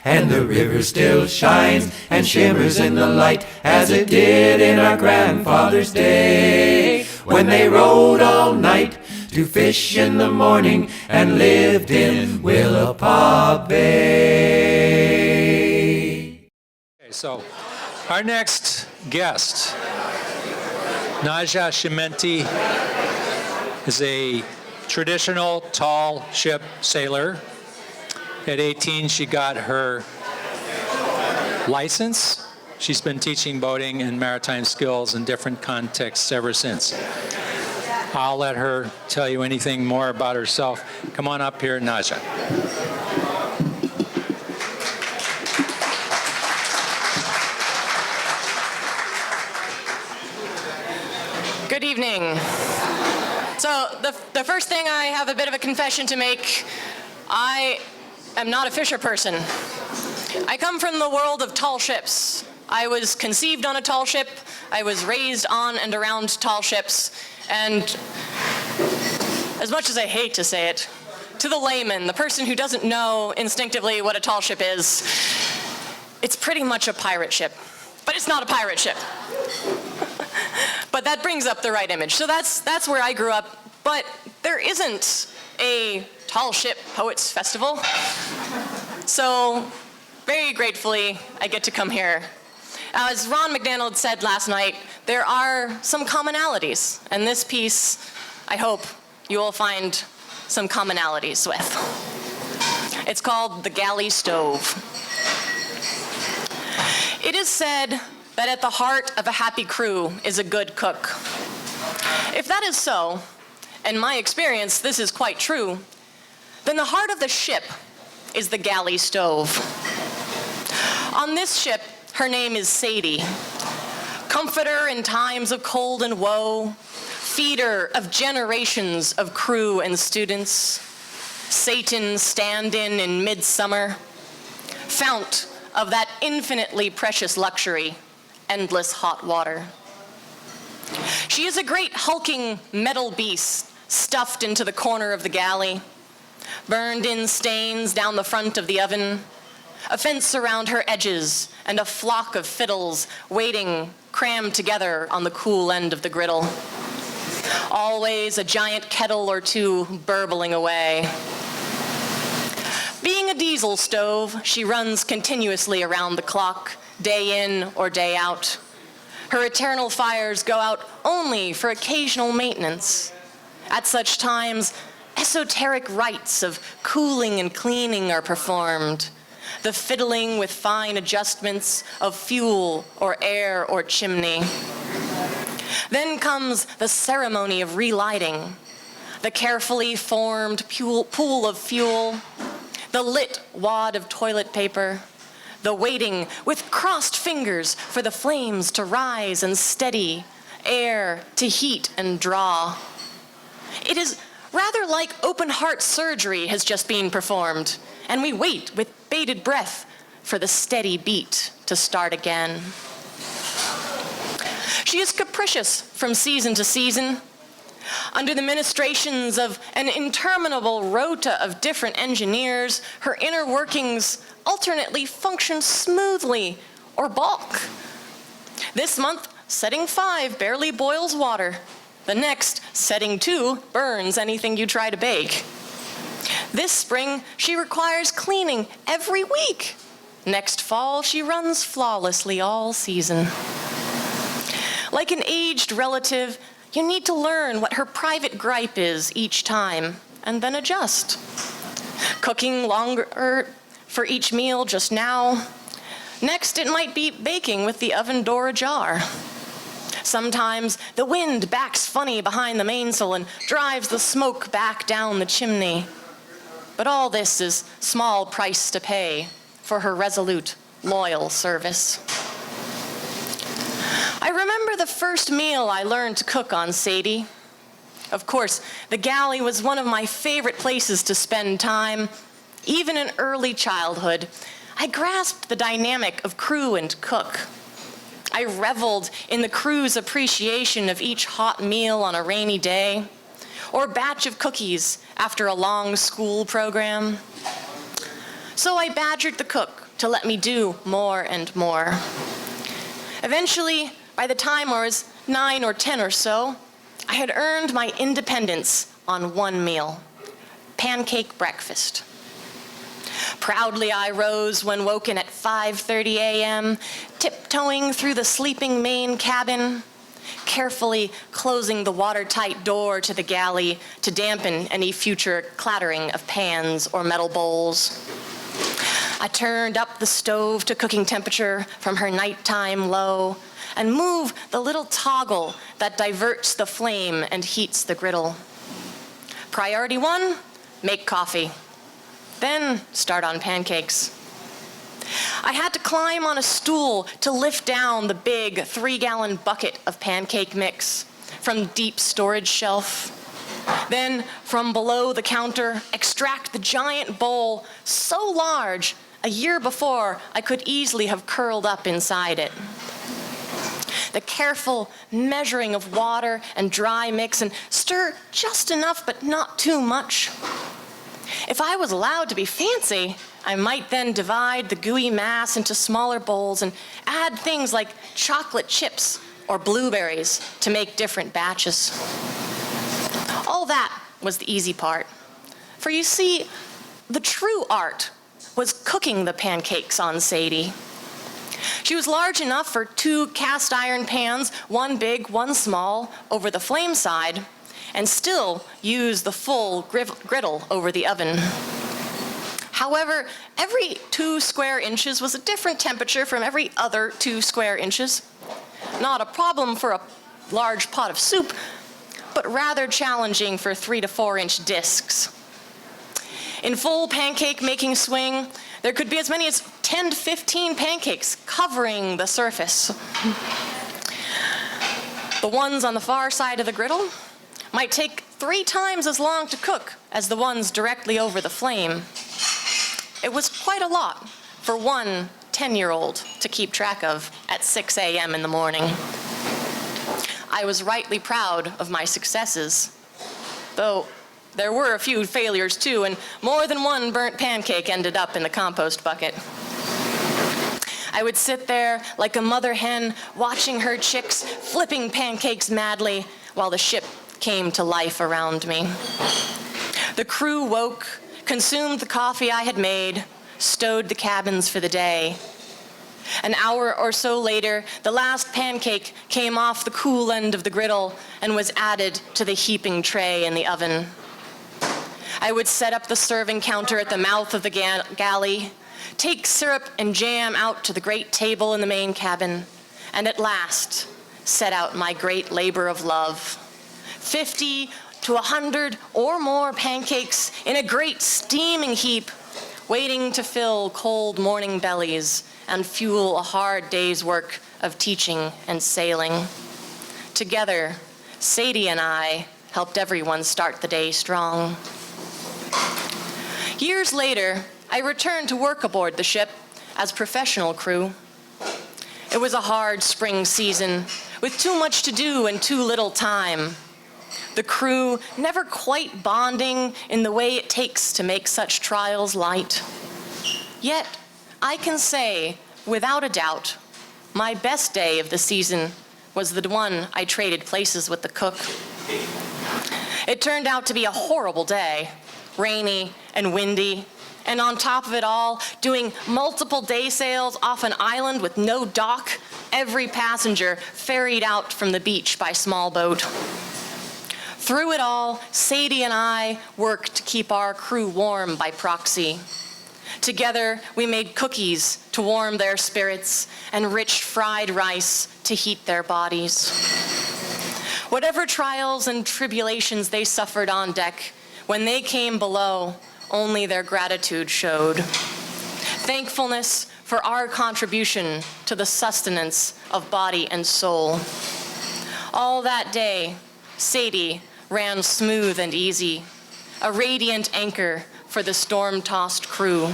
And the river still shines and shimmers in the light as it did in our grandfather's day, when they rode all night to fish in the morning and lived in Willapa Bay. Okay, so our next guest, Nahja Chimenti, is a traditional tall ship sailor. At 18, she got her license. She's been teaching boating and maritime skills in different contexts ever since. I'll let her tell you anything more about herself. Come on up here, Nahja. Good evening. So the first thing, I have a bit of a confession to make. I am not a fisher person. I come from the world of tall ships. I was conceived on a tall ship. I was raised on and around tall ships. And as much as I hate to say it, to the layman, the person who doesn't know instinctively what a tall ship is, it's pretty much a pirate ship. But it's not a pirate ship. But that brings up the right image. So that's where I grew up. But there isn't a Tall Ship Poets Festival. So very gratefully, I get to come here. As Ron McDaniel said last night, there are some commonalities. And this piece, I hope you will find some commonalities with. It's called The Galley Stove. It is said that at the heart of a happy crew is a good cook. If that is so, in my experience, this is quite true, then the heart of the ship is the galley stove. On this ship, her name is Sadie, comforter in times of cold and woe, feeder of generations of crew and students, Satan's stand-in in midsummer, fount of that infinitely precious luxury, endless hot water. She is a great hulking metal beast stuffed into the corner of the galley, burned-in stains down the front of the oven, a fence around her edges, and a flock of fiddles waiting crammed together on the cool end of the griddle. Always a giant kettle or two burbling away. Being a diesel stove, she runs continuously around the clock, day in or day out. Her eternal fires go out only for occasional maintenance. At such times, esoteric rites of cooling and cleaning are performed, the fiddling with fine adjustments of fuel or air or chimney. Then comes the ceremony of relighting, the carefully formed pool of fuel, the lit wad of toilet paper, the waiting with crossed fingers for the flames to rise and steady, air to heat and draw. It is rather like open heart surgery has just been performed, and we wait with bated breath for the steady beat to start again. She is capricious from season to season. Under the ministrations of an interminable rota of different engineers, her inner workings alternately function smoothly or balk. This month, setting 5 barely boils water. The next, setting 2 burns anything you try to bake. This spring, she requires cleaning every week. Next fall, she runs flawlessly all season. Like an aged relative, you need to learn what her private gripe is each time, and then adjust. Cooking longer for each meal just now. Next, it might be baking with the oven door ajar. Sometimes the wind backs funny behind the mainsail and drives the smoke back down the chimney. But all this is small price to pay for her resolute, loyal service. I remember the first meal I learned to cook on Sadie. Of course, the galley was one of my favorite places to spend time. Even in early childhood, I grasped the dynamic of crew and cook. I reveled in the crew's appreciation of each hot meal on a rainy day, or batch of cookies after a long school program. So I badgered the cook to let me do more and more. Eventually, by the time I was 9 or 10 or so, I had earned my independence on one meal: pancake breakfast. Proudly I rose when woken at 5:30 a.m., tiptoeing through the sleeping main cabin, carefully closing the watertight door to the galley to dampen any future clattering of pans or metal bowls. I turned up the stove to cooking temperature from her nighttime low and move the little toggle that diverts the flame and heats the griddle. Priority 1, make coffee. Then start on pancakes. I had to climb on a stool to lift down the big 3-gallon bucket of pancake mix from deep storage shelf. Then, from below the counter, extract the giant bowl so large, a year before I could easily have curled up inside it. The careful measuring of water and dry mix, and stir just enough but not too much. If I was allowed to be fancy, I might then divide the gooey mass into smaller bowls and add things like chocolate chips or blueberries to make different batches. All that was the easy part. For you see, the true art was cooking the pancakes on Sadie. She was large enough for 2 cast iron pans, one big, one small, over the flame side, and still use the full griddle over the oven. However, every 2 square inches was a different temperature from every other 2 square inches. Not a problem for a large pot of soup, but rather challenging for 3 to 4 inch discs. In full pancake making swing, there could be as many as 10 to 15 pancakes covering the surface. The ones on the far side of the griddle might take 3 times as long to cook as the ones directly over the flame. It was quite a lot for one 10-year-old to keep track of at 6 a.m. in the morning. I was rightly proud of my successes, though there were a few failures too, and more than one burnt pancake ended up in the compost bucket. I would sit there like a mother hen, watching her chicks flipping pancakes madly while the ship came to life around me. The crew woke, consumed the coffee I had made, stowed the cabins for the day. An hour or so later, the last pancake came off the cool end of the griddle and was added to the heaping tray in the oven. I would set up the serving counter at the mouth of the galley, take syrup and jam out to the great table in the main cabin, and at last set out my great labor of love. 50 to 100 or more pancakes in a great steaming heap, waiting to fill cold morning bellies and fuel a hard day's work of teaching and sailing. Together, Sadie and I helped everyone start the day strong. Years later, I returned to work aboard the ship as professional crew. It was a hard spring season with too much to do and too little time. The crew never quite bonding in the way it takes to make such trials light. Yet, I can say, without a doubt, my best day of the season was the one I traded places with the cook. It turned out to be a horrible day, rainy and windy, and on top of it all, doing multiple day sails off an island with no dock, every passenger ferried out from the beach by small boat. Through it all, Sadie and I worked to keep our crew warm by proxy. Together, we made cookies to warm their spirits and rich fried rice to heat their bodies. Whatever trials and tribulations they suffered on deck, when they came below, only their gratitude showed. Thankfulness for our contribution to the sustenance of body and soul. All that day, Sadie ran smooth and easy, a radiant anchor for the storm-tossed crew.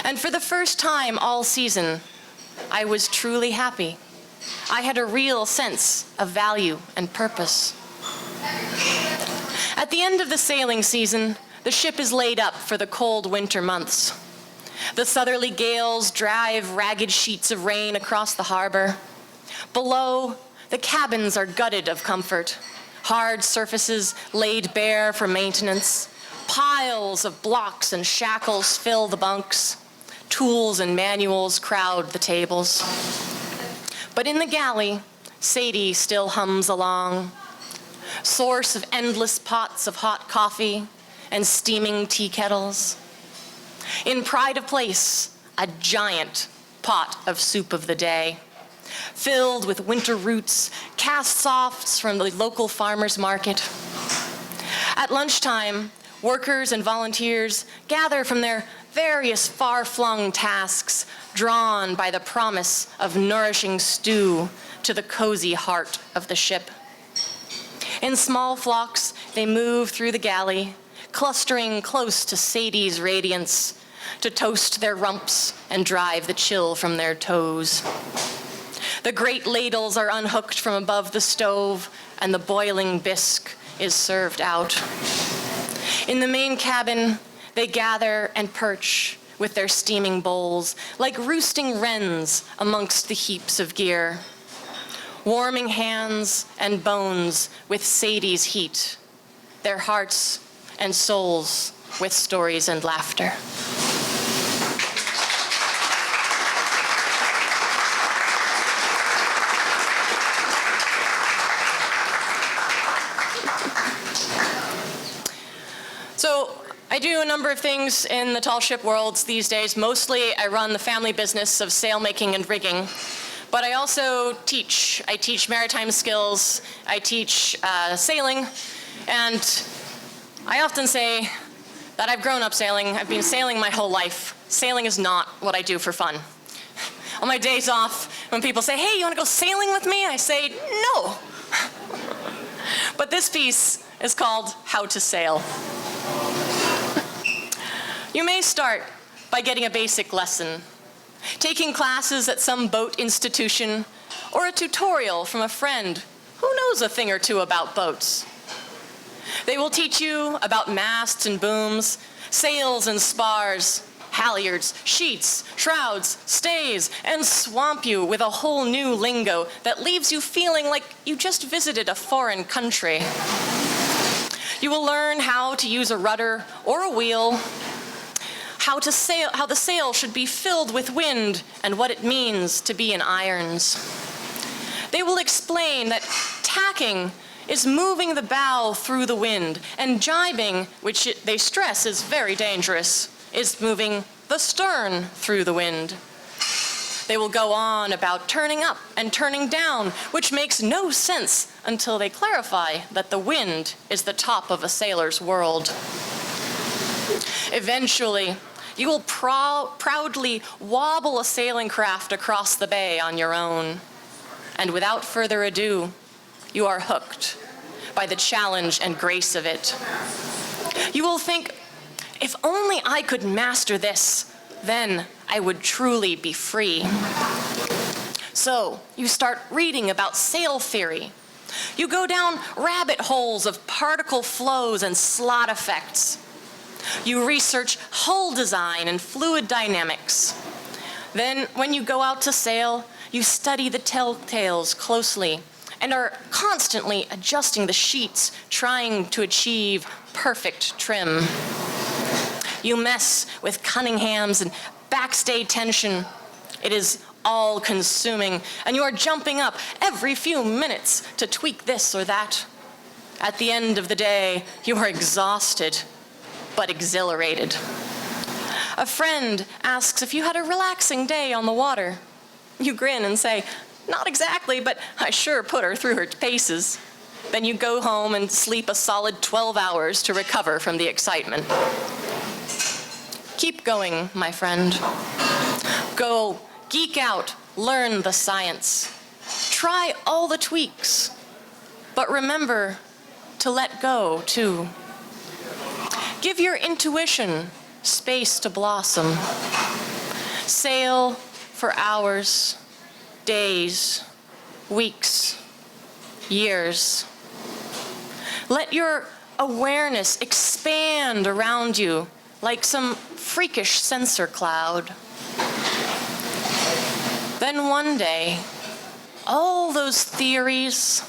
And for the first time all season, I was truly happy. I had a real sense of value and purpose. At the end of the sailing season, the ship is laid up for the cold winter months. The southerly gales drive ragged sheets of rain across the harbor. Below, the cabins are gutted of comfort. Hard surfaces laid bare for maintenance. Piles of blocks and shackles fill the bunks. Tools and manuals crowd the tables. But in the galley, Sadie still hums along, source of endless pots of hot coffee and steaming tea kettles. In pride of place, a giant pot of soup of the day, filled with winter roots, cast-offs from the local farmer's market. At lunchtime, workers and volunteers gather from their various far-flung tasks, drawn by the promise of nourishing stew to the cozy heart of the ship. In small flocks, they move through the galley, clustering close to Sadie's radiance, to toast their rumps and drive the chill from their toes. The great ladles are unhooked from above the stove, and the boiling bisque is served out. In the main cabin, they gather and perch with their steaming bowls, like roosting wrens amongst the heaps of gear, warming hands and bones with Sadie's heat, their hearts and souls with stories and laughter. So I do a number of things in the tall ship worlds these days. Mostly I run the family business of sailmaking and rigging. But I also teach. I teach maritime skills, I teach sailing, and I often say that I've grown up sailing. I've been sailing my whole life. Sailing is not what I do for fun. On my days off, when people say, hey, you want to go sailing with me? I say, no. But this piece is called How to Sail. You may start by getting a basic lesson, taking classes at some boat institution, or a tutorial from a friend who knows a thing or two about boats. They will teach you about masts and booms, sails and spars, halyards, sheets, shrouds, stays, and swamp you with a whole new lingo that leaves you feeling like you just visited a foreign country. You will learn how to use a rudder or a wheel, how the sail should be filled with wind, and what it means to be in irons. They will explain that tacking is moving the bow through the wind, and jibing, which they stress is very dangerous, is moving the stern through the wind. They will go on about turning up and turning down, which makes no sense until they clarify that the wind is the top of a sailor's world. Eventually, you will proudly wobble a sailing craft across the bay on your own. And without further ado, you are hooked by the challenge and grace of it. You will think, if only I could master this, then I would truly be free. So you start reading about sail theory. You go down rabbit holes of particle flows and slot effects. You research hull design and fluid dynamics. Then, when you go out to sail, you study the telltales closely and are constantly adjusting the sheets, trying to achieve perfect trim. You mess with Cunningham's and backstay tension. It is all-consuming, and you are jumping up every few minutes to tweak this or that. At the end of the day, you are exhausted, but exhilarated. A friend asks if you had a relaxing day on the water. You grin and say, not exactly, but I sure put her through her paces. Then you go home and sleep a solid 12 hours to recover from the excitement. Keep going, my friend. Go, geek out, learn the science. Try all the tweaks, but remember to let go, too. Give your intuition space to blossom. Sail for hours, days, weeks, years. Let your awareness expand around you like some freakish sensor cloud. Then one day, all those theories,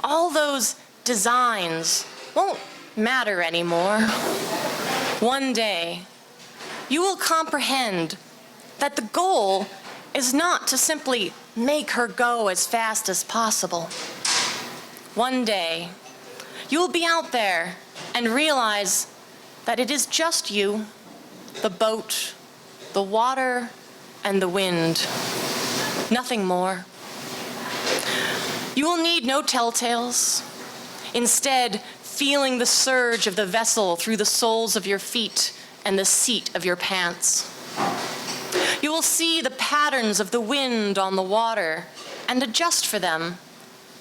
all those designs won't matter anymore. One day, you will comprehend that the goal is not to simply make her go as fast as possible. One day, you will be out there and realize that it is just you, the boat, the water, and the wind. Nothing more. You will need no telltales. Instead, feeling the surge of the vessel through the soles of your feet and the seat of your pants. You will see the patterns of the wind on the water and adjust for them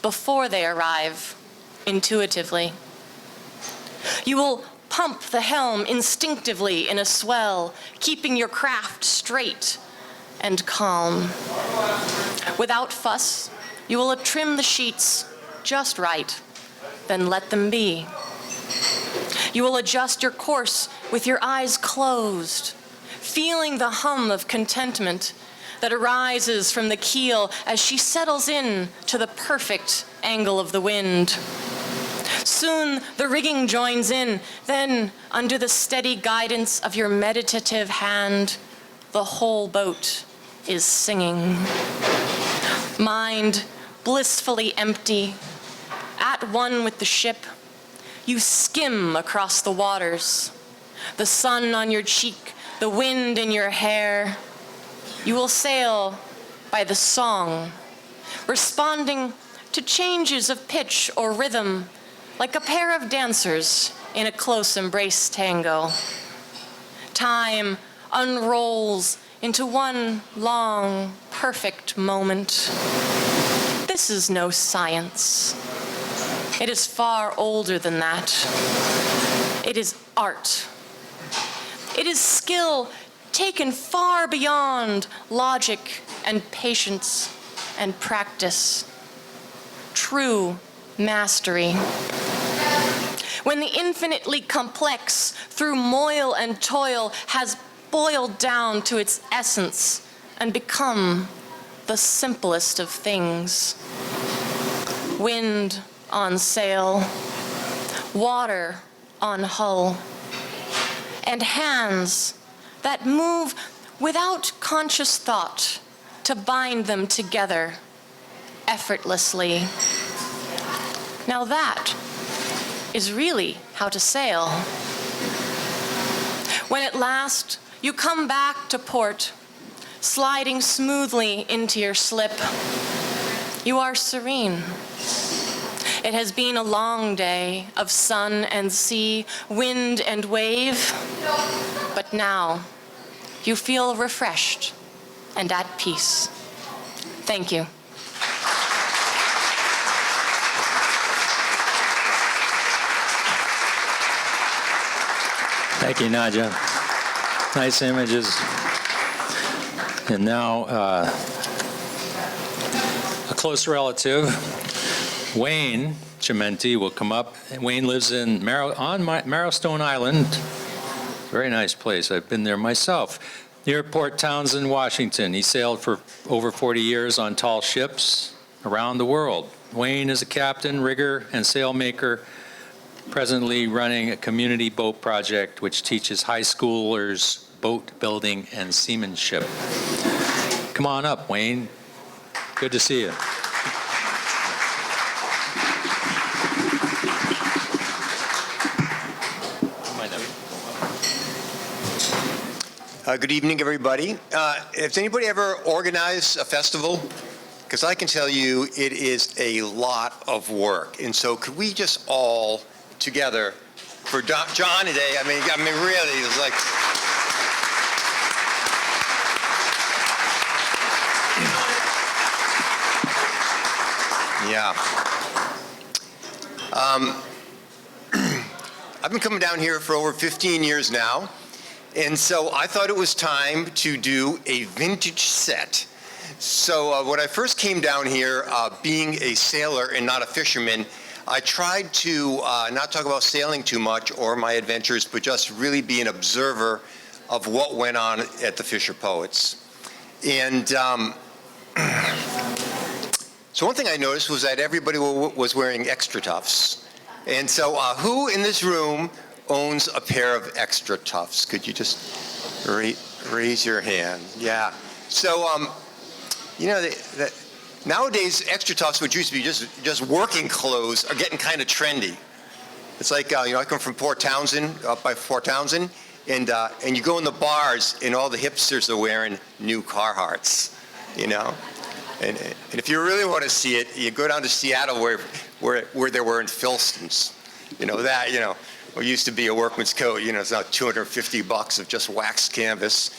before they arrive, intuitively. You will pump the helm instinctively in a swell, keeping your craft straight and calm. Without fuss, you will trim the sheets just right, then let them be. You will adjust your course with your eyes closed, feeling the hum of contentment that arises from the keel as she settles in to the perfect angle of the wind. Soon the rigging joins in, then under the steady guidance of your meditative hand, the whole boat is singing. Mind blissfully empty, at one with the ship, you skim across the waters, the sun on your cheek, the wind in your hair. You will sail by the song, responding to changes of pitch or rhythm, like a pair of dancers in a close embrace tango. Time unrolls into one long, perfect moment. This is no science. It is far older than that. It is art. It is skill taken far beyond logic and patience and practice. True mastery. When the infinitely complex, through moil and toil, has boiled down to its essence and become the simplest of things. Wind on sail, water on hull, and hands that move without conscious thought to bind them together effortlessly. Now that is really how to sail. When at last you come back to port, sliding smoothly into your slip, you are serene. It has been a long day of sun and sea, wind and wave, but now you feel refreshed and at peace. Thank you. Thank you, Nahja. Nice images. And now, a close relative, Wayne Chimenti, will come up. Wayne lives in Marrowstone Island. Very nice place. I've been there myself. Near Port Townsend, Washington. He sailed for over 40 years on tall ships around the world. Wayne is a captain, rigger, and sailmaker, presently running a community boat project which teaches high schoolers boat building and seamanship. Come on up, Wayne. Good to see you. Good evening, everybody. Has anybody ever organized a festival? Because I can tell you it is a lot of work. And so could we just all together for John today? I mean really, it's like... Yeah. I've been coming down here for over 15 years now. And so I thought it was time to do a vintage set. So when I first came down here, being a sailor and not a fisherman, I tried to not talk about sailing too much or my adventures, but just really be an observer of what went on at the Fisher Poets. And so one thing I noticed was that everybody was wearing extra tufts. And so who in this room owns a pair of extra tufts? Could you just raise your hand? Yeah. So, you know, nowadays, extra tufts, which used to be just working clothes, are getting kind of trendy. It's like, you know, I come from Port Townsend, up by Port Townsend, and you go in the bars, and all the hipsters are wearing new Carhartts, you know? And if you really want to see it, you go down to Seattle where they're wearing Filstons. You know, that, you know, what used to be a workman's coat, you know, it's now $250 of just waxed canvas.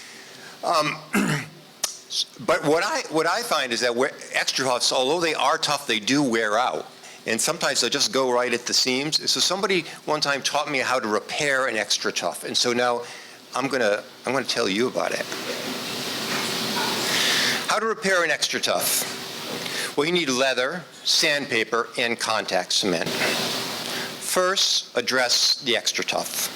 But what I find is that extra tufts, although they are tough, they do wear out. And sometimes they'll just go right at the seams. So somebody one time taught me how to repair an extra tough. And so now I'm gonna tell you about it. How to repair an extra tough. Well, you need leather, sandpaper, and contact cement. First, address the extra tough.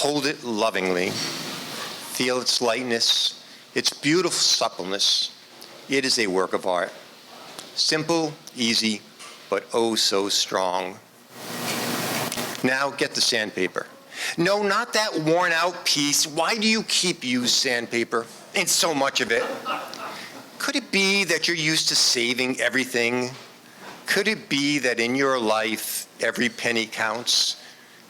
Hold it lovingly. Feel its lightness, its beautiful suppleness. It is a work of art. Simple, easy, but oh so strong. Now get the sandpaper. No, not that worn out piece. Why do you keep used sandpaper and so much of it? Could it be that you're used to saving everything? Could it be that in your life, every penny counts?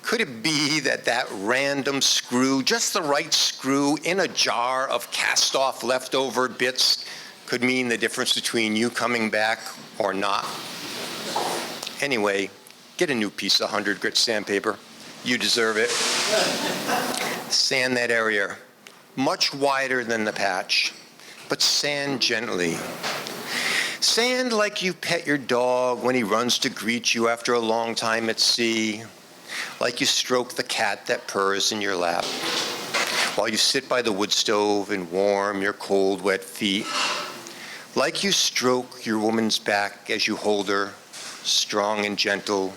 Could it be that random screw, just the right screw in a jar of cast-off leftover bits, could mean the difference between you coming back or not? Anyway, get a new piece of 100 grit sandpaper. You deserve it. Sand that area, much wider than the patch, but sand gently. Sand like you pet your dog when he runs to greet you after a long time at sea, like you stroke the cat that purrs in your lap, while you sit by the wood stove and warm your cold, wet feet, like you stroke your woman's back as you hold her, strong and gentle,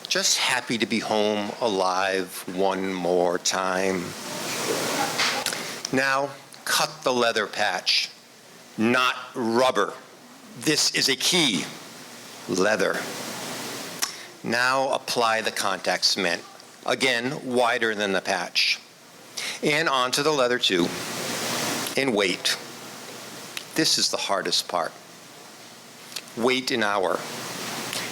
just happy to be home alive one more time. Now, cut the leather patch, not rubber. This is a key, leather. Now apply the contact cement, again, wider than the patch. And onto the leather too, and wait. This is the hardest part. Wait an hour.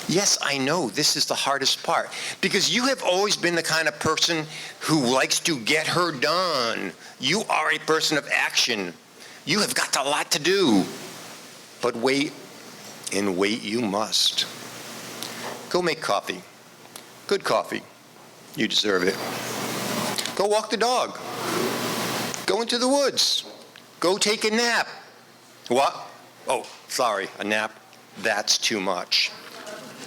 Yes, I know this is the hardest part, because you have always been the kind of person who likes to get her done. You are a person of action. You have got a lot to do. But wait, and wait you must. Go make coffee. Good coffee. You deserve it. Go walk the dog. Go into the woods. Go take a nap. What? Oh, sorry, a nap. That's too much.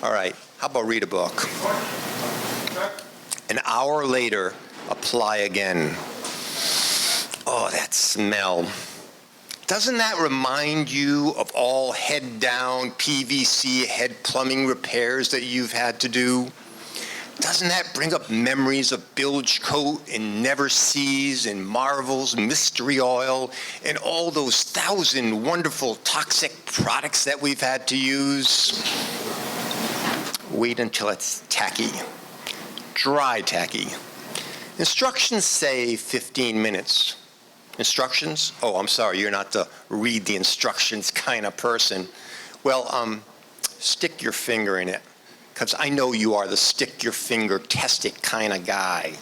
All right, how about read a book? An hour later, apply again. Oh, that smell. Doesn't that remind you of all head-down PVC head plumbing repairs that you've had to do? Doesn't that bring up memories of bilge coat and never sees and Marvel's mystery oil and all those 1,000 wonderful toxic products that we've had to use? Wait until it's tacky, dry tacky. Instructions say 15 minutes. Instructions? Oh, I'm sorry, you're not the read the instructions kind of person. Well, stick your finger in it, because I know you are the stick your finger, test it kind of guy.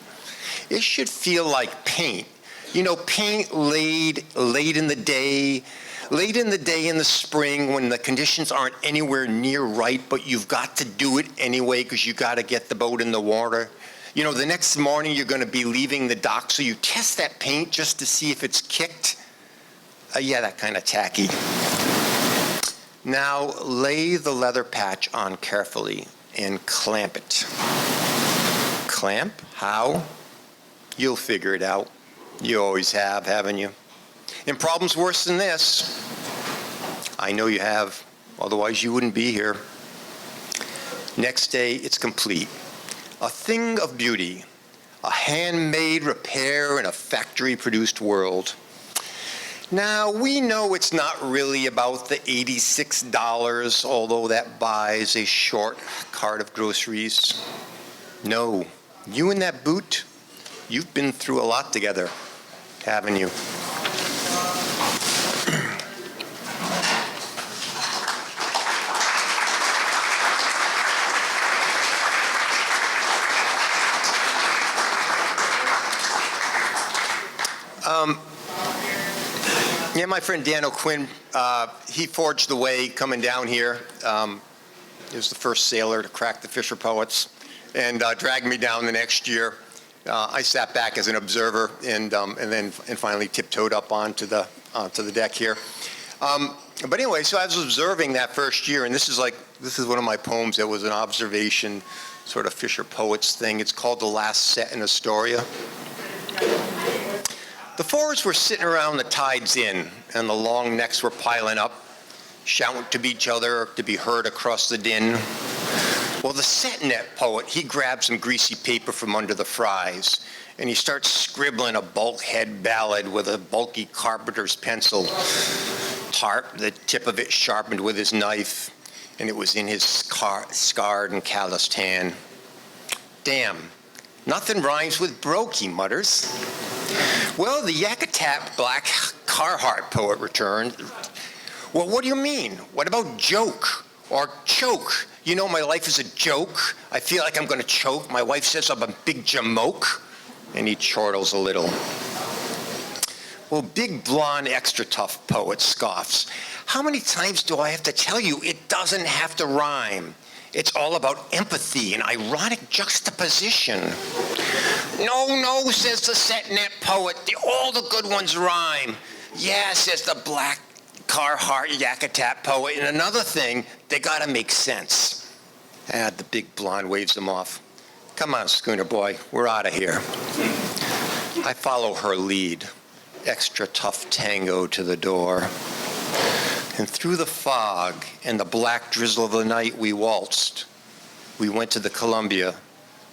It should feel like paint. You know, paint laid in the day, late in the day in the spring when the conditions aren't anywhere near right, but you've got to do it anyway because you got to get the boat in the water. You know, the next morning you're going to be leaving the dock, so you test that paint just to see if it's kicked. Yeah, that kind of tacky. Now lay the leather patch on carefully and clamp it. Clamp? How? You'll figure it out. You always have, haven't you? And problems worse than this. I know you have, otherwise you wouldn't be here. Next day, it's complete. A thing of beauty, a handmade repair in a factory-produced world. Now, we know it's not really about the $86, although that buys a short cart of groceries. No, you and that boot, you've been through a lot together, haven't you? Yeah, my friend Dan O'Quinn, he forged the way coming down here. He was the first sailor to crack the Fisher Poets and dragged me down the next year. I sat back as an observer and finally tiptoed up onto the deck here. But anyway, so I was observing that first year, and this is one of my poems that was an observation, sort of Fisher Poets thing. It's called The Last Set in Astoria. The forwards were sitting around the tides in, and the long necks were piling up, shouting to each other to be heard across the din. Well, the set-net poet, he grabbed some greasy paper from under the fries, and he starts scribbling a bulkhead ballad with a bulky carpenter's pencil, the tip of it sharpened with his knife, and it was in his scarred and calloused hand. Damn, nothing rhymes with broke, he mutters. Well, the Yakutat Black Carhartt poet returned. Well, what do you mean? What about joke or choke? You know, my life is a joke. I feel like I'm going to choke. My wife says I'm a big jamoke. And he chortles a little. Well, big blonde extra tough poet scoffs. How many times do I have to tell you it doesn't have to rhyme? It's all about empathy and ironic juxtaposition. No, says the set-net poet. All the good ones rhyme. Yeah, says the Black Carhartt Yakutat poet. And another thing, they gotta make sense. The big blonde waves him off. Come on, schooner boy, we're out of here. I follow her lead. Extra tough tango to the door. And through the fog and the black drizzle of the night we waltzed. We went to the Columbia,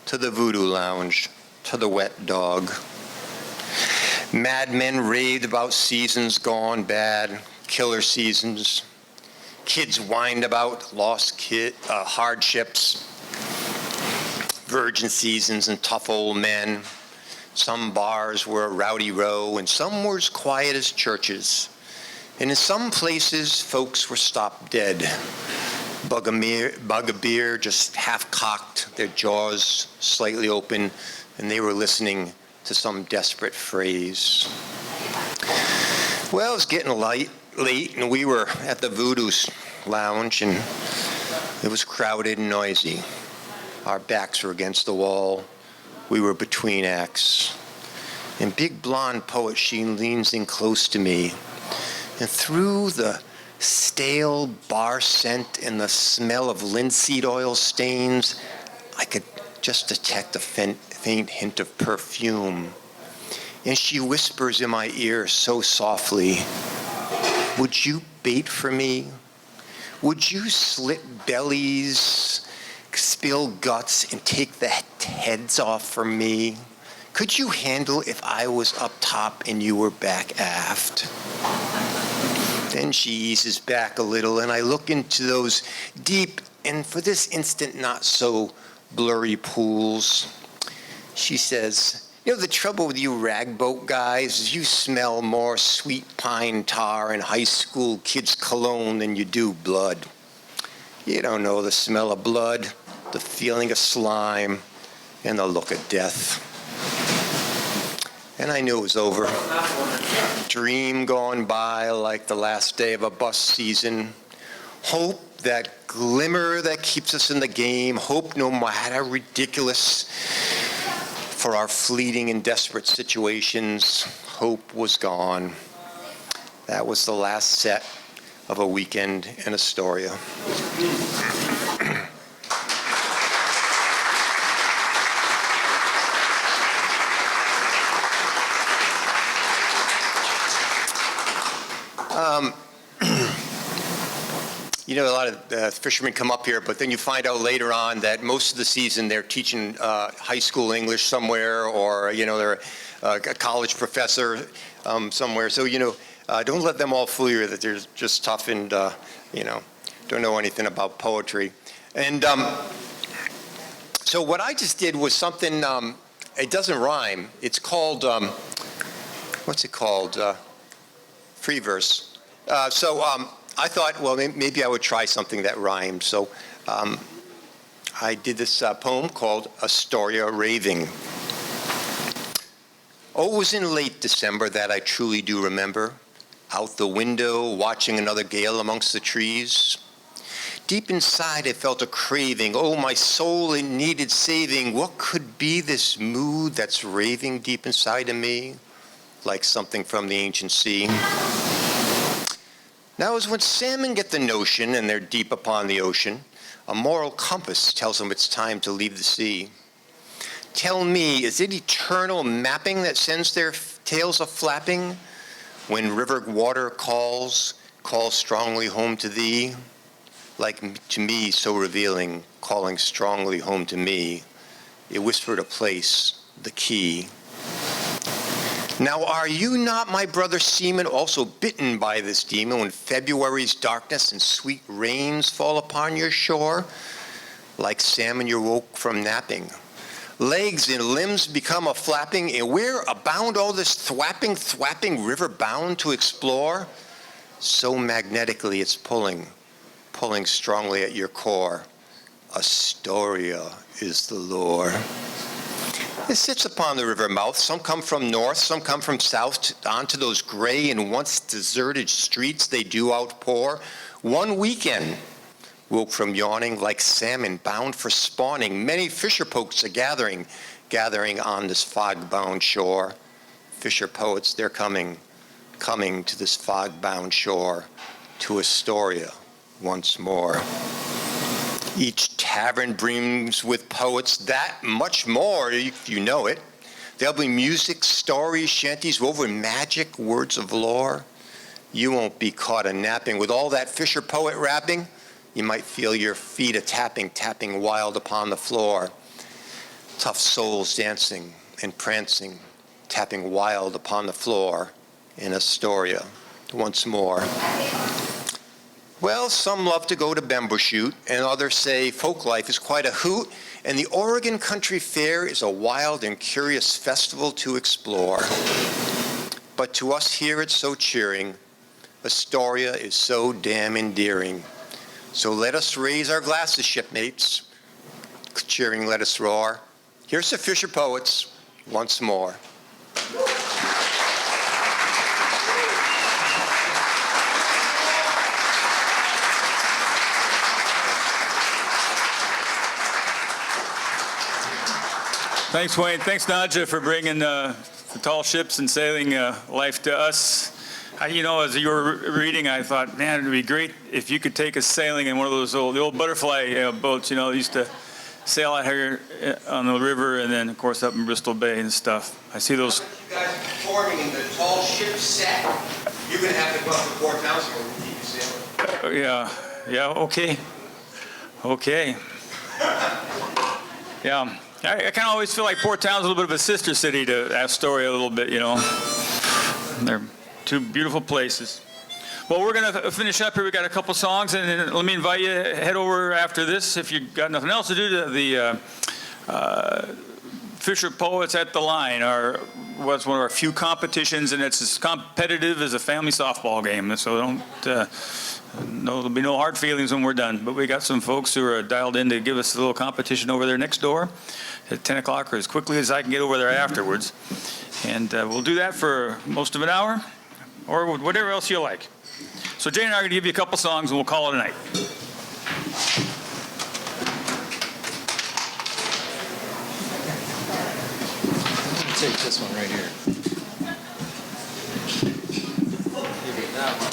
to the Voodoo Lounge, to the Wet Dog. Madmen raved about seasons gone bad, killer seasons. Kids whined about lost hardships, virgin seasons and tough old men. Some bars were a rowdy row and some were as quiet as churches. And in some places, folks were stopped dead. Bug a beer, just half-cocked, their jaws slightly open, and they were listening to some desperate phrase. Well, it was getting late, and we were at the Voodoo Lounge, and it was crowded and noisy. Our backs were against the wall. We were between acts. And big blonde poet, she leans in close to me. And through the stale bar scent and the smell of linseed oil stains, I could just detect a faint hint of perfume. And she whispers in my ear so softly, would you bait for me? Would you slit bellies, spill guts, and take the heads off for me? Could you handle if I was up top and you were back aft? Then she eases back a little, and I look into those deep, and for this instant, not so blurry pools. She says, you know, the trouble with you ragboat guys is you smell more sweet pine tar and high school kids' cologne than you do blood. You don't know the smell of blood, the feeling of slime, and the look of death. And I knew it was over. Dream gone by like the last day of a bus season. Hope, that glimmer that keeps us in the game. Hope, no matter ridiculous, for our fleeting and desperate situations. Hope was gone. That was the last set of a weekend in Astoria. you know, a lot of fishermen come up here, but then you find out later on that most of the season they're teaching high school English somewhere, or, you know, they're a college professor somewhere. So, you know, don't let them all fool you that they're just tough and, you know, don't know anything about poetry. And so what I just did was something, it doesn't rhyme. It's called, what's it called? Free verse. So I thought, well, maybe I would try something that rhymed. So I did this poem called Astoria Raving. Oh, it was in late December that I truly do remember, out the window, watching another gale amongst the trees. Deep inside, I felt a craving. Oh, my soul, it needed saving. What could be this mood that's raving deep inside of me, like something from the ancient sea? Now is when salmon get the notion, and they're deep upon the ocean, a moral compass tells them it's time to leave the sea. Tell me, is it eternal mapping that sends their tails a-flapping when river water calls strongly home to thee? Like to me, so revealing, calling strongly home to me, it whispered a place, the key. Now are you not, my brother seaman, also bitten by this demon when February's darkness and sweet rains fall upon your shore? Like salmon you woke from napping. Legs and limbs become a-flapping, and where abound all this thwapping river bound to explore? So magnetically it's pulling strongly at your core. Astoria is the lore. It sits upon the river mouth. Some come from north, some come from south, onto those gray and once deserted streets they do outpour. One weekend woke from yawning like salmon bound for spawning. Many FisherPoets are gathering on this fog-bound shore. Fisher poets, they're coming to this fog-bound shore, to Astoria once more. Each tavern brings with poets that much more, if you know it. There'll be music, stories, shanties, woven magic, words of lore. You won't be caught a-napping with all that fisher poet rapping. You might feel your feet tapping wild upon the floor. Tough souls dancing and prancing, tapping wild upon the floor in Astoria once more. Well, some love to go to bamboo shoot, and others say folk life is quite a hoot, and the Oregon Country Fair is a wild and curious festival to explore. But to us here it's so cheering. Astoria is so damn endearing. So let us raise our glasses, shipmates. Cheering, let us roar. Here's the Fisher Poets once more. Thanks, Wayne. Thanks, Nahja, for bringing the tall ships and sailing life to us. You know, as you were reading, I thought, man, it'd be great if you could take us sailing in one of those the old butterfly boats, you know, used to sail out here on the river, and then, of course, up in Bristol Bay and stuff. I see those. You guys are performing in the tall ship set. You're going to have to go up to Port Townsend where we keep you sailing. Okay. Yeah. I kind of always feel like Port Townsend's a little bit of a sister city to Astoria a little bit, you know. They're two beautiful places. Well, we're going to finish up here. We got a couple songs, and then let me invite you to head over after this, if you've got nothing else to do, to the Fisher Poets at the Line. What's one of our few competitions, and it's as competitive as a family softball game. So there'll be no hard feelings when we're done. But we got some folks who are dialed in to give us a little competition over there next door at 10 o'clock, or as quickly as I can get over there afterwards. And we'll do that for most of an hour, or whatever else you like. So Jane and I are going to give you a couple songs, and we'll call it a night. I'm going to take this one right here. Give you that one.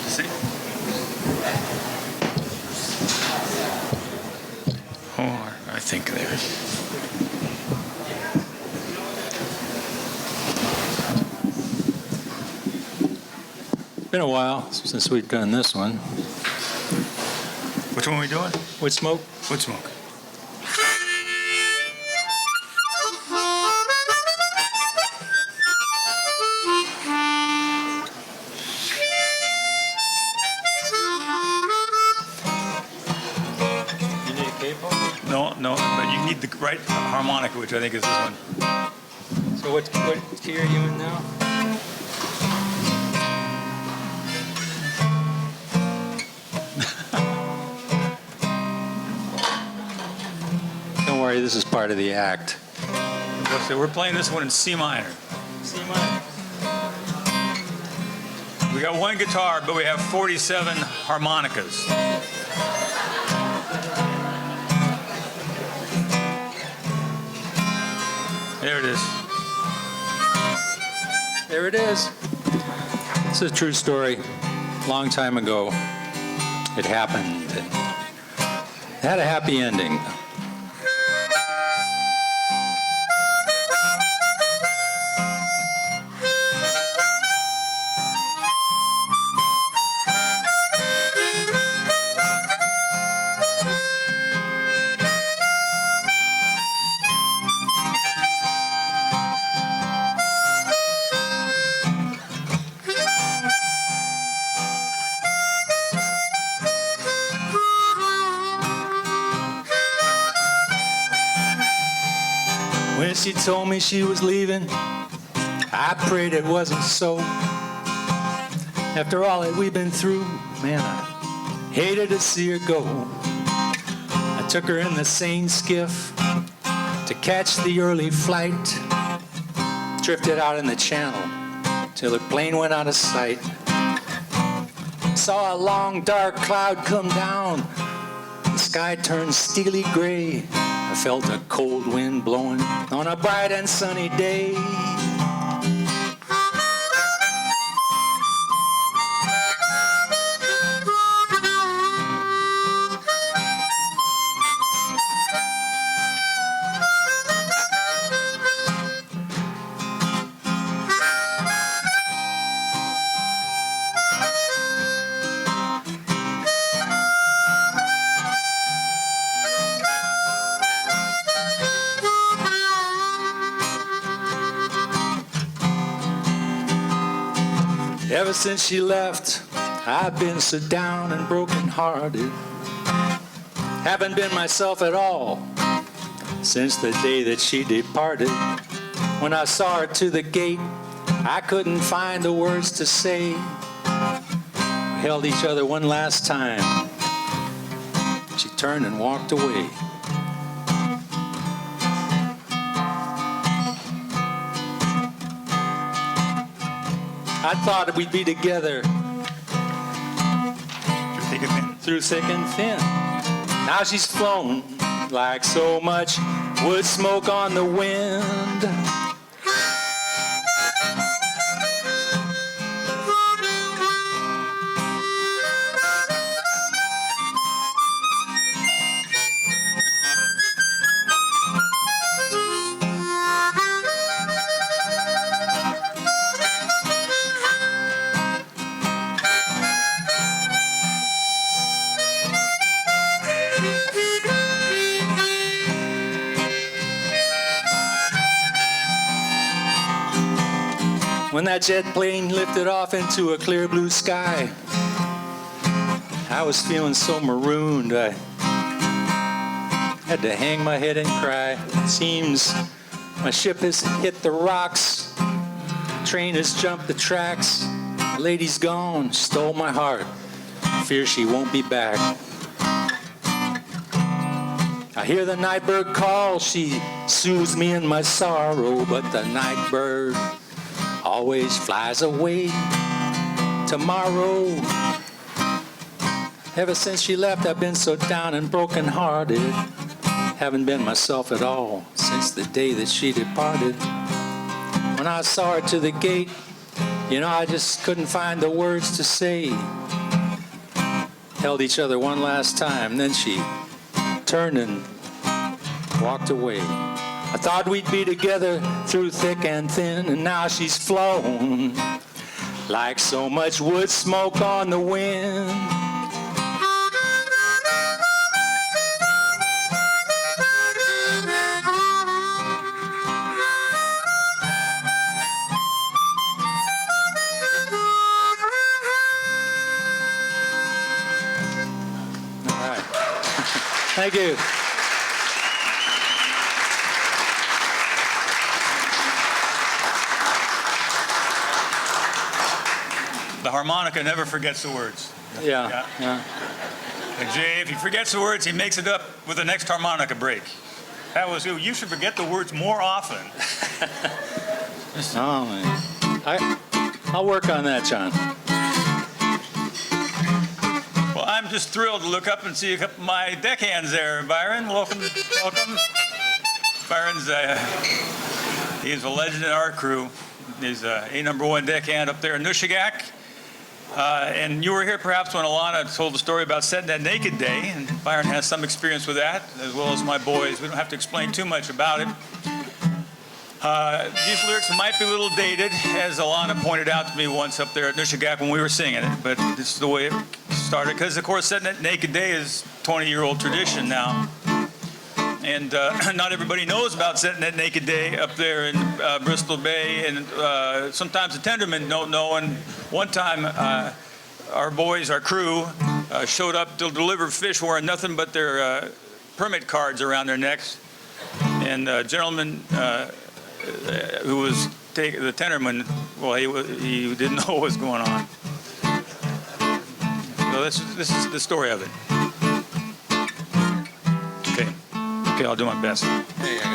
See? Oh, I think there. Been a while since we've done this one. Which one are we doing? Wood smoke? Wood smoke. You need a capo? No, but you need the right harmonica, which I think is this one. So what key are you in now? Don't worry, this is part of the act. So we're playing this one in C minor. C minor. We got one guitar, but we have 47 harmonicas. There it is. There it is. It's a true story. Long time ago, it happened. It had a happy ending. When she told me she was leaving, I prayed it wasn't so. After all that we've been through, man, I hated to see her go. I took her in the same skiff to catch the early flight. Drifted out in the channel till the plane went out of sight. Saw a long dark cloud come down. The sky turned steely gray. I felt a cold wind blowing on a bright and sunny day. Ever since she left, I've been so down and broken-hearted. Haven't been myself at all since the day that she departed. When I saw her to the gate, I couldn't find the words to say. We held each other one last time. She turned and walked away. I thought we'd be together through thick and thin. Now she's flown like so much wood smoke on the wind. When that jet plane lifted off into a clear blue sky, I was feeling so marooned, I had to hang my head and cry. Seems my ship has hit the rocks, train has jumped the tracks, the lady's gone, stole my heart, fear she won't be back. I hear the night bird call, she soothes me in my sorrow, but the night bird always flies away tomorrow. Ever since she left, I've been so down and broken-hearted. Haven't been myself at all since the day that she departed. When I saw her to the gate, you know, I just couldn't find the words to say. Held each other one last time, then she turned and walked away. I thought we'd be together through thick and thin, and now she's flown like so much wood smoke on the wind. All right. Thank you. The harmonica never forgets the words. Yeah. And Jay, if he forgets the words, he makes it up with the next harmonica break. That was you. You should forget the words more often. Oh, man. I'll work on that, John. Well, I'm just thrilled to look up and see a couple of my deckhands there. Byron, welcome. Byron's he's a legend in our crew. He's a #1 deckhand up there in Nushagak. And you were here perhaps when Alana told the story about setting that naked day, and Byron has some experience with that, as well as my boys. We don't have to explain too much about it. These lyrics might be a little dated, as Alana pointed out to me once up there at Nushagak when we were singing it, but this is the way it started, because of course setting that naked day is 20-year-old tradition now. And not everybody knows about setting that naked day up there in Bristol Bay, and sometimes the tendermen don't know. And one time, our boys, our crew, showed up to deliver fish wearing nothing but their permit cards around their necks. And a gentleman who was the tenderman, well, he didn't know what was going on. So this is the story of it. Okay, I'll do my best. There you go.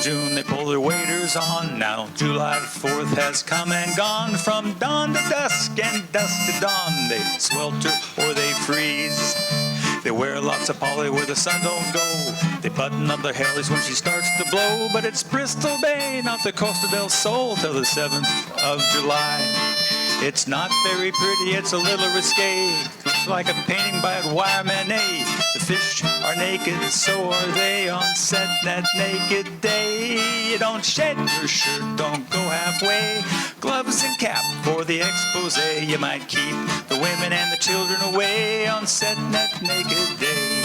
June, they pull their waders on. Now July 4th has come and gone. From dawn to dusk and dusk to dawn, they swelter or they freeze. They wear lots of poly where the sun don't go. They button up their hairless when she starts to blow. But it's Bristol Bay, not the Costa del Sol, till the 7th of July. It's not very pretty, it's a little risque. Looks like a painting by Edouard Manet. The fish are naked, so are they on set that naked day. You don't shed your shirt, don't go halfway. Gloves and cap for the expose. You might keep the women and the children away on set that naked day.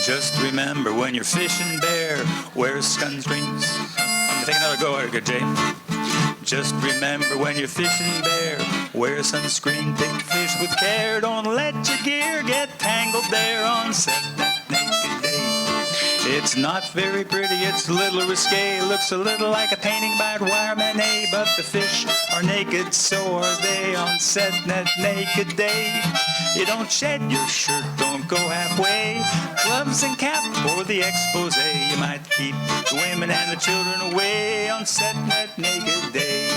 Just remember when you're fishing, bear, wear sunscreens. I'm gonna take another go at it, good Jay. Just remember when you're fishing, bear, wear sunscreen. Take fish with care. Don't let your gear get tangled there on set that naked day. It's not very pretty, it's a little risque. Looks a little like a painting by Edouard Manet. But the fish are naked, so are they on set that naked day. You don't shed your shirt, don't go halfway. Gloves and cap for the expose. You might keep the women and the children away on set that naked day.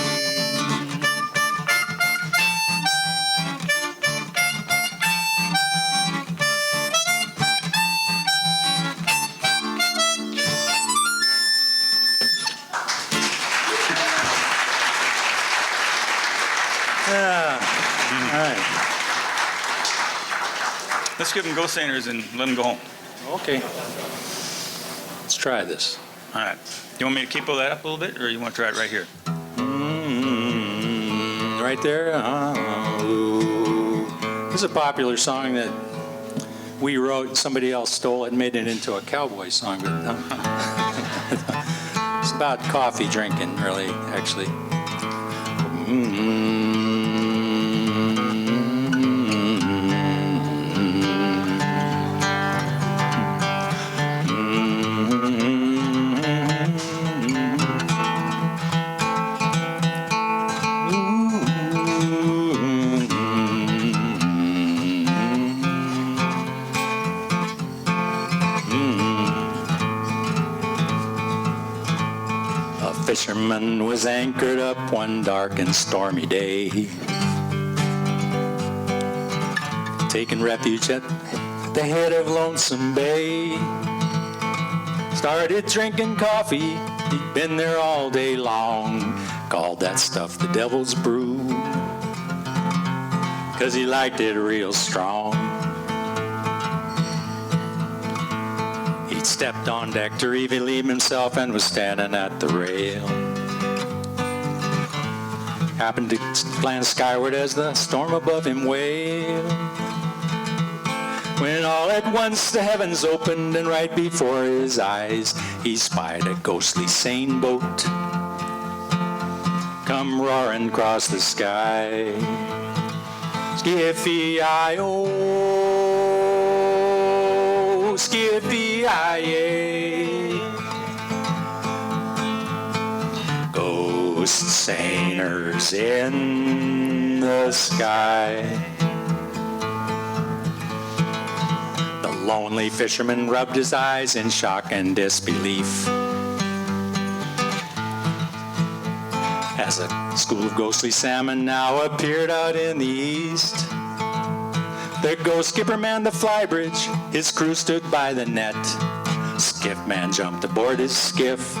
All right. Let's give them ghost singers and let them go home. Okay. Let's try this. All right. You want me to capo that up a little bit, or you want to try it right here? Right there. This is a popular song that we wrote. Somebody else stole it and made it into a cowboy song. But it's about coffee drinking, really, actually. Fisherman was anchored up one dark and stormy day, taking refuge at the head of Lonesome Bay. Started drinking coffee, he'd been there all day long, called that stuff the devil's brew, 'cause he liked it real strong. He'd stepped on deck to relieve himself and was standing at the rail. Happened to glance skyward as the storm above him wailed, when all at once the heavens opened and right before his eyes he spied a ghostly seine boat come roaring across the sky. Skiffy-I-O, Skiffy-I-A, ghost sailors in the sky. The lonely fisherman rubbed his eyes in shock and disbelief as a school of ghostly salmon now appeared out in the east. The ghost skipper manned the flybridge, his crew stood by the net. Skiffman jumped aboard his skiff,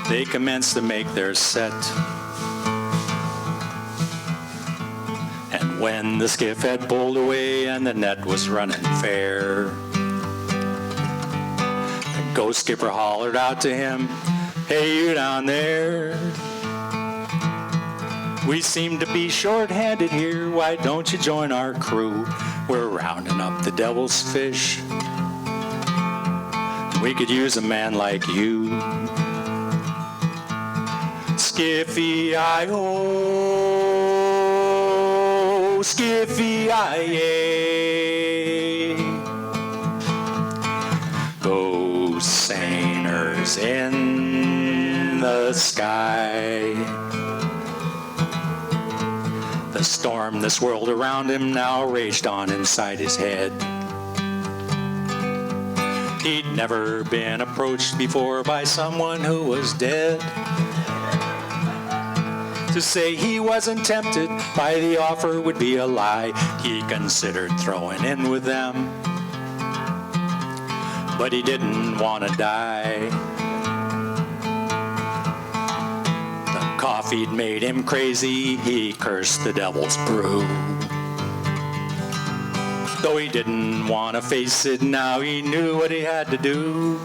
they commenced to make their set. And when the skiff had pulled away and the net was running fair, the ghost skipper hollered out to him, "Hey, you down there, we seem to be short-handed here. Why don't you join our crew? We're rounding up the devil's fish. We could use a man like you." Skiffy-I-O, Skiffy-I-A, ghost sailors in the sky. The storm that swirled around him now raged on inside his head. He'd never been approached before by someone who was dead. To say he wasn't tempted by the offer would be a lie. He considered throwing in with them, but he didn't want to die. The coffee'd made him crazy, he cursed the devil's brew. Though he didn't want to face it now, he knew what he had to do.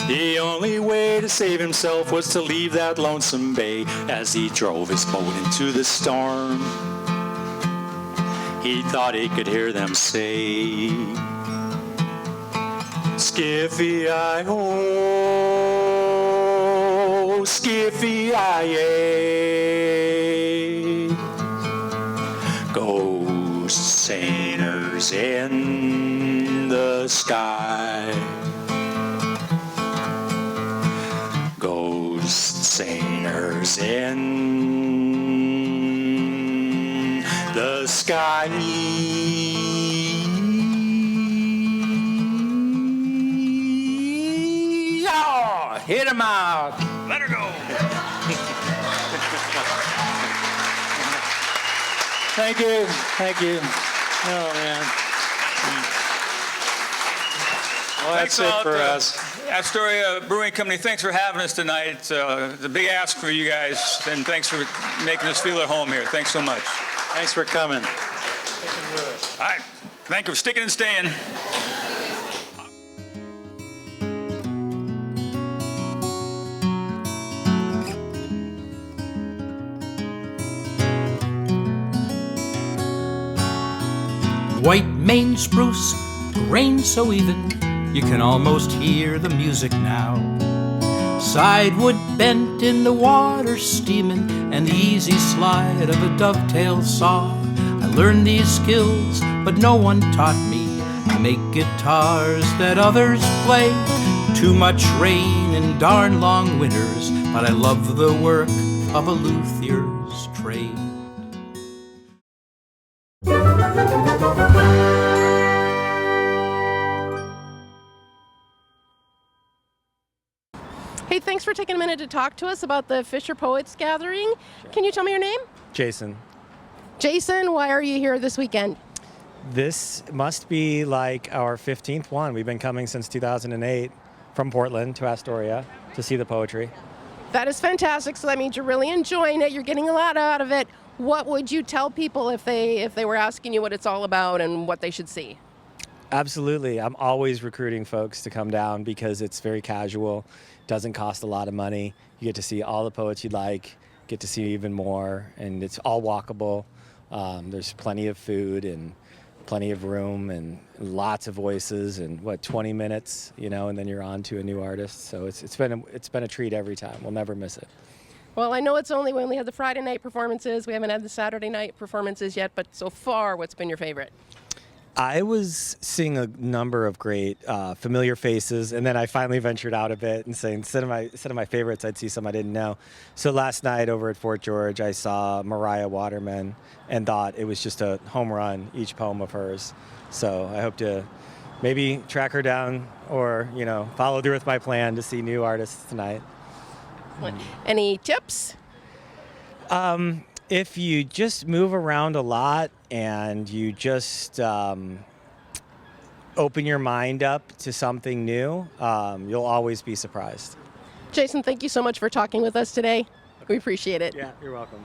The only way to save himself was to leave that lonesome bay. As he drove his boat into the storm, he thought he could hear them say, "Skiffy-I-O, Skiffy-I-A, ghost sailors in the sky." Sailors in the sky. Oh, hit him out. Let her go. Thank you. Thank you. Oh, man. Well, that's Thanks it for us. Astoria Brewing Company, thanks for having us tonight. It's a big ask for you guys, and thanks for making us feel at home here. Thanks so much. Thanks for coming. All right. Thank you for sticking and staying. White Maine spruce, grain so even, you can almost hear the music now. Sidewood bent in the water steaming, and the easy slide of a dovetail saw. I learned these skills, but no one taught me. I make guitars that others play. Too much rain and darn long winters, but I love the work of a luthier's trade. Hey, thanks for taking a minute to talk to us about the FisherPoets Gathering. Can you tell me your name? Jason. Jason, why are you here this weekend? This must be like our 15th one. We've been coming since 2008 from Portland to Astoria to see the poetry. That is fantastic. So that means you're really enjoying it. You're getting a lot out of it. What would you tell people if they were asking you what it's all about and what they should see? Absolutely. I'm always recruiting folks to come down because it's very casual. Doesn't cost a lot of money. You get to see all the poets you like, get to see even more, and it's all walkable. There's plenty of food and plenty of room and lots of voices and 20 minutes, and then you're on to a new artist. So it's been a treat every time. We'll never miss it. Well, I know we only had the Friday night performances. We haven't had the Saturday night performances yet, but so far, what's been your favorite? I was seeing a number of great familiar faces, and then I finally ventured out a bit and saying instead of my favorites, I'd see some I didn't know. So last night over at Fort George, I saw Mariah Waterman and thought it was just a home run, each poem of hers. So I hope to maybe track her down or follow through with my plan to see new artists tonight. Any tips? If you just move around a lot and you just open your mind up to something new, you'll always be surprised. Jason, thank you so much for talking with us today. We appreciate it. Yeah, you're welcome.